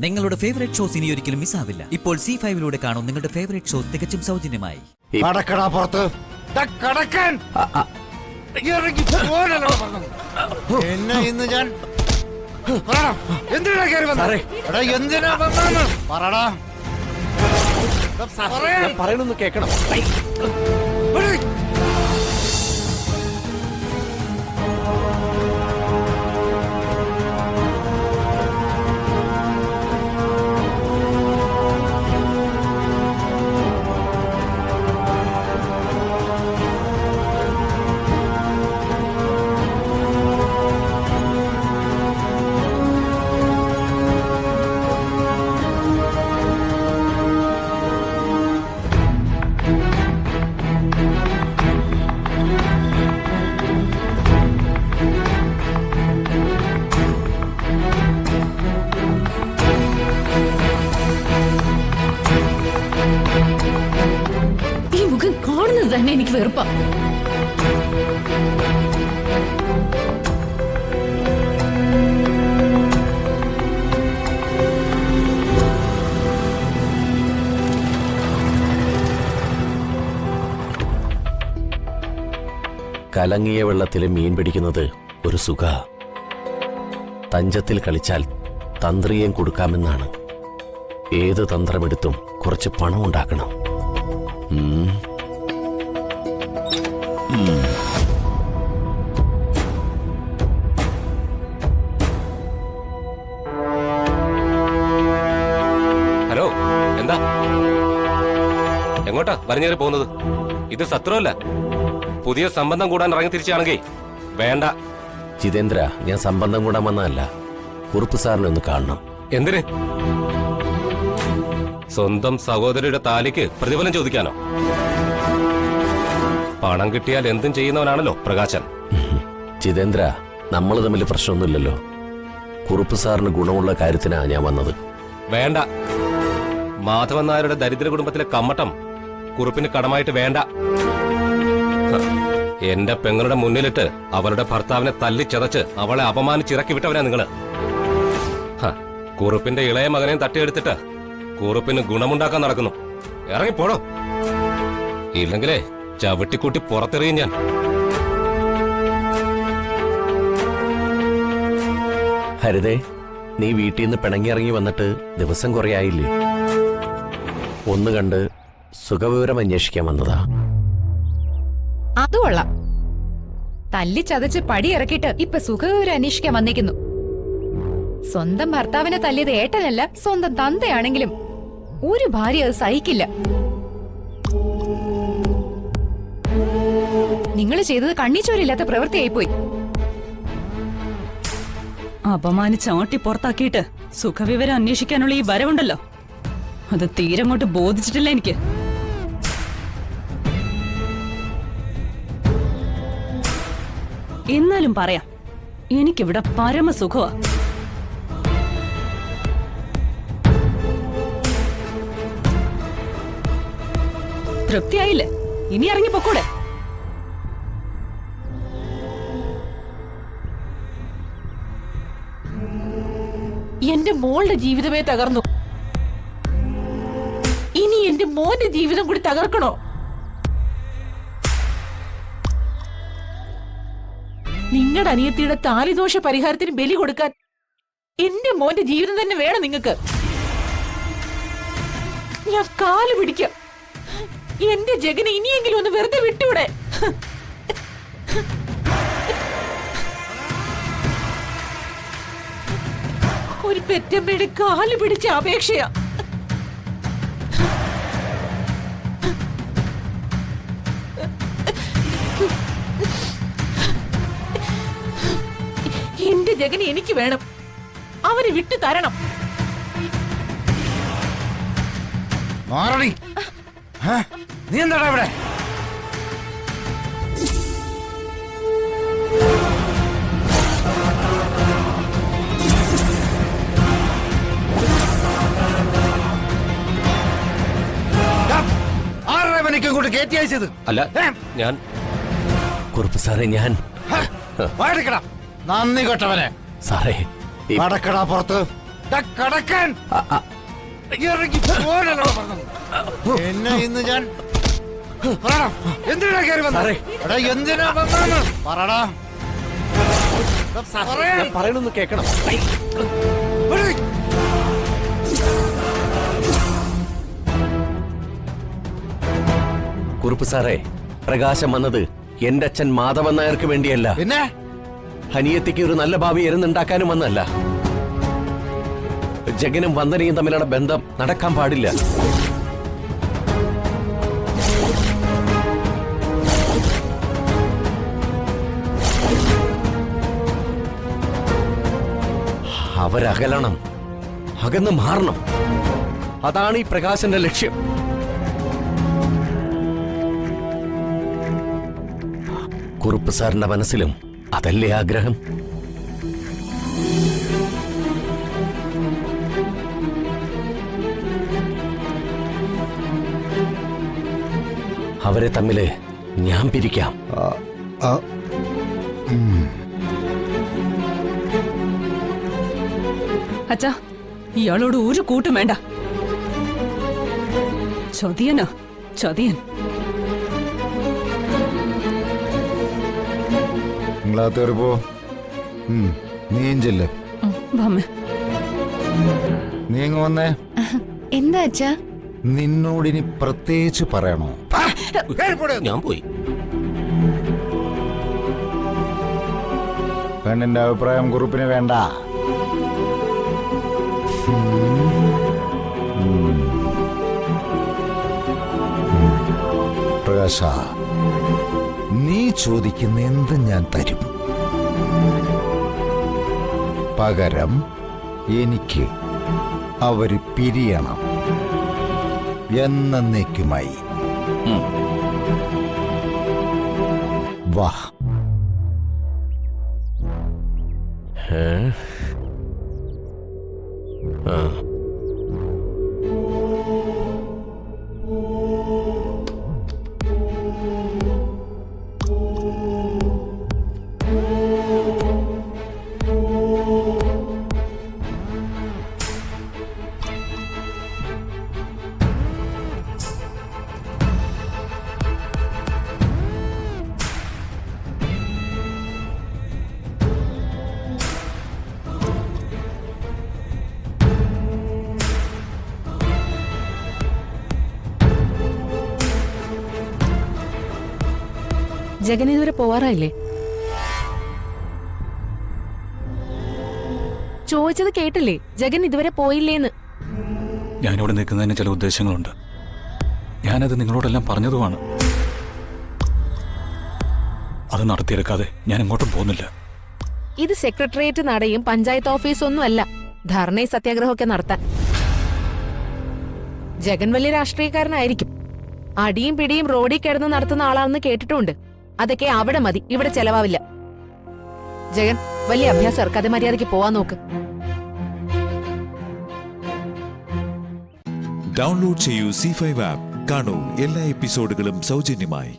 നിങ്ങളുടെ favourite shows ഇനി ഒരിക്കലും മിസ്സാവില്ല. ഇപ്പോൾ C5 കാണും നിങ്ങളുടെ ഫേവറേറ്റ് ഷോസ് തികച്ചും സൗജന്യമായി. പറയണമെന്ന് കേക്കണം. തന്നെ എനിക്ക് വെറുപ്പാ. കലങ്ങിയ വെള്ളത്തിൽ മീൻ പിടിക്കുന്നത് ഒരു സുഖ. തഞ്ചത്തിൽ കളിച്ചാൽ തന്ത്രിയേം കൊടുക്കാമെന്നാണ്. ഏത് തന്ത്രമെടുത്തും കുറച്ച് പണം ഉണ്ടാക്കണം. ഹലോ, എന്താ എങ്ങോട്ടാ വരഞ്ഞേറി പോകുന്നത്? ഇത് സത്രമല്ല. പുതിയ സംബന്ധം കൂടാൻ ഇറങ്ങി തിരിച്ചാണെങ്കിൽ വേണ്ട. ജിതേന്ദ്ര, ഞാൻ സംബന്ധം കൂടാൻ വന്നതല്ല. കുറുപ്പ് സാറിനെ ഒന്ന് കാണണം. എന്തിന്? സ്വന്തം സഹോദരിയുടെ താലിക്ക് പ്രതിഫലം ചോദിക്കാനോ? പണം കിട്ടിയാൽ എന്തും ചെയ്യുന്നവനാണല്ലോ പ്രകാശൻ. ജിതേന്ദ്ര, നമ്മൾ തമ്മിൽ പ്രശ്നമൊന്നുമില്ലല്ലോ. കുറുപ്പ് സാറിന് ഗുണമുള്ള കാര്യത്തിനാ ഞാൻ വന്നത്. വേണ്ട. മാധവൻ നായരുടെ ദരിദ്ര കുടുംബത്തിലെ കമ്മട്ടം കുറുപ്പിന് കടമായിട്ട് വേണ്ട. എന്റെ പെങ്ങളുടെ മുന്നിലിട്ട് അവരുടെ ഭർത്താവിനെ തല്ലിച്ചതച്ച് അവളെ അപമാനിച്ചിറക്കി വിട്ടവനാ നിങ്ങള്. കുറുപ്പിന്റെ ഇളയ മകനെയും തട്ടിയെടുത്തിട്ട് കുറുപ്പിന് ഗുണമുണ്ടാക്കാൻ നടക്കുന്നു. ഇറങ്ങിപ്പോടോ, ഇല്ലെങ്കിലേ ചവിട്ടിക്കൂട്ടി പുറത്തെറിയും ഞാൻ. ഹരിതേ, നീ വീട്ടിൽ നിന്ന് പിണങ്ങിയിറങ്ങി വന്നിട്ട് ദിവസം കുറെ ആയില്ലേ? ഒന്ന് കണ്ട് സുഖവിവരം അന്വേഷിക്കാൻ വന്നതാ. അത് കൊള്ളാം. തല്ലി ചതച്ച് പടി ഇറക്കിയിട്ട് ഇപ്പൊ സുഖവിവരം അന്വേഷിക്കാൻ വന്നിരിക്കുന്നു. സ്വന്തം ഭർത്താവിനെ തല്ലിയത് ഏട്ടനല്ല, സ്വന്തം തന്തയാണെങ്കിലും ഒരു ഭാര്യ അത് സഹിക്കില്ല. നിങ്ങൾ ചെയ്തത് കണ്ണിച്ചോരില്ലാത്ത പ്രവൃത്തിയായിപ്പോയി. അപമാനിച്ച് ആട്ടി പുറത്താക്കിയിട്ട് സുഖവിവരം അന്വേഷിക്കാനുള്ള ഈ വരവുണ്ടല്ലോ, അത് തീരങ്ങോട്ട് ബോധിച്ചിട്ടില്ല എനിക്ക്. എന്നാലും പറയാം, എനിക്കിവിടെ പരമസുഖമാ. തൃപ്തിയായില്ലേ? ഇനി ഇറങ്ങി പൊക്കൂടെ? എന്റെ മോളുടെ ജീവിതമേ തകർന്നു. ഇനി എന്റെ മോന്റെ ജീവിതം കൂടി തകർക്കണോ? നിങ്ങളുടെ അനിയത്തിയുടെ താലിദോഷ പരിഹാരത്തിന് ബലി കൊടുക്കാൻ എന്റെ മോന്റെ ജീവിതം തന്നെ വേണം നിങ്ങൾക്ക്. ഞാൻ കാല് പിടിക്കാം. എന്റെ ജഗനെ ഇനിയെങ്കിലും ഒന്ന് വെറുതെ വിട്ടൂടെ? ഒരു പെറ്റമ്മയുടെ കാല് പിടിച്ച അപേക്ഷയാ. എന്റെ ജഗനെ എനിക്ക് വേണം. അവരെ വിട്ടു തരണം. നീ എന്താടാ ഇവിടെ? ആരുടെ കയറ്റി അയച്ചത്? അല്ല, ഞാൻ. കുറുപ്പ് സാറേ, ഞാൻ നന്ദി കേട്ടവനെ. സാറേ, നടക്കടാ പുറത്ത്. ദാ കടക്കാൻ ഇറങ്ങി പോരല്ലോ പറഞ്ഞത്. എന്നെ ഇന്ന് ഞാൻ പറടാ, എന്തിനാ കയറി വന്നത്? സാറേ. എടാ, എന്തിനാ വന്നതെന്ന് പറടാ. പറയാൻ. ഞാൻ പറയണൊന്ന് കേൾക്കണം. എടീ. കുറുപ്പ് സാറേ, പ്രകാശം വന്നത് എന്റെ അച്ഛൻ മാധവൻ നായർക്ക് വേണ്ടിയല്ല, പിന്നെ ഹനിയത്തിക്ക് ഒരു നല്ല ഭാവി എരുന്നുണ്ടാക്കാനും വന്നല്ല. ജഗനും വന്ദനയും തമ്മിലുള്ള ബന്ധം നടക്കാൻ പാടില്ല. അവരകലണം, അകന്ന് മാറണം. അതാണ് ഈ പ്രകാശന്റെ ലക്ഷ്യം. കുറുപ്പ് സാറിന്റെ മനസ്സിലും അതല്ലേ ആഗ്രഹം? അവരെ തമ്മില് ഞാൻ പിരിക്കാം. അച്ഛാ, ഇയാളോട് ഒരു കൂട്ടും വേണ്ട. ചതിയനോ ചതിയൻ. നിങ്ങളകത്ത് കയറിപ്പോ. നീയും ചെല്ല്. വാമ്മേ. നീ ഇങ്ങ് വന്നേ. എന്താ അച്ഛാ? നിന്നോടിനി പ്രത്യേകിച്ച് പറയണോ? ഞാൻ പോയി. പെണ്ണിന്റെ അഭിപ്രായം കുറുപ്പിന് വേണ്ട. പ്രകാശ, നീ ചോദിക്കുന്ന എന്ത് ഞാൻ തരും. പകരം എനിക്ക് അവര് പിരിയണം എന്നേക്കുമായി. വാ. ജഗൻ ഇതുവരെ പോവാറായില്ലേ? ചോദിച്ചത് കേട്ടില്ലേ? ജഗൻ ഇതുവരെ പോയില്ലേന്ന്. ഞാനിവിടെ നിൽക്കുന്നതിന് ചില ഉദ്ദേശങ്ങളുണ്ട്. ഞാനത് നിങ്ങളോടെല്ലാം പറഞ്ഞതുമാണ്. അത് നടത്തിയെടുക്കാതെ ഞാൻ എങ്ങോട്ടും പോകുന്നില്ല. ഇത് സെക്രട്ടേറിയറ്റ് നടയും പഞ്ചായത്ത് ഓഫീസൊന്നും അല്ല ധർണയും സത്യാഗ്രഹമൊക്കെ നടത്താൻ. ജഗൻ വലിയ രാഷ്ട്രീയക്കാരനായിരിക്കും. അടിയും പിടിയും റോഡിൽ കിടന്ന് നടത്തുന്ന ആളാണെന്ന് കേട്ടിട്ടുണ്ട്. അതൊക്കെ അവിടെ മതി, ഇവിടെ ചെലവാവില്ല. ജഗൻ വലിയ അഭ്യാസം ഇറക്കാതെ മര്യാദയ്ക്ക് പോവാൻ നോക്ക്. ഡൗൺലോഡ് ചെയ്യൂ C5 ആപ്പ്. കാണൂ എല്ലാ എപ്പിസോഡുകളും സൗജന്യമായി.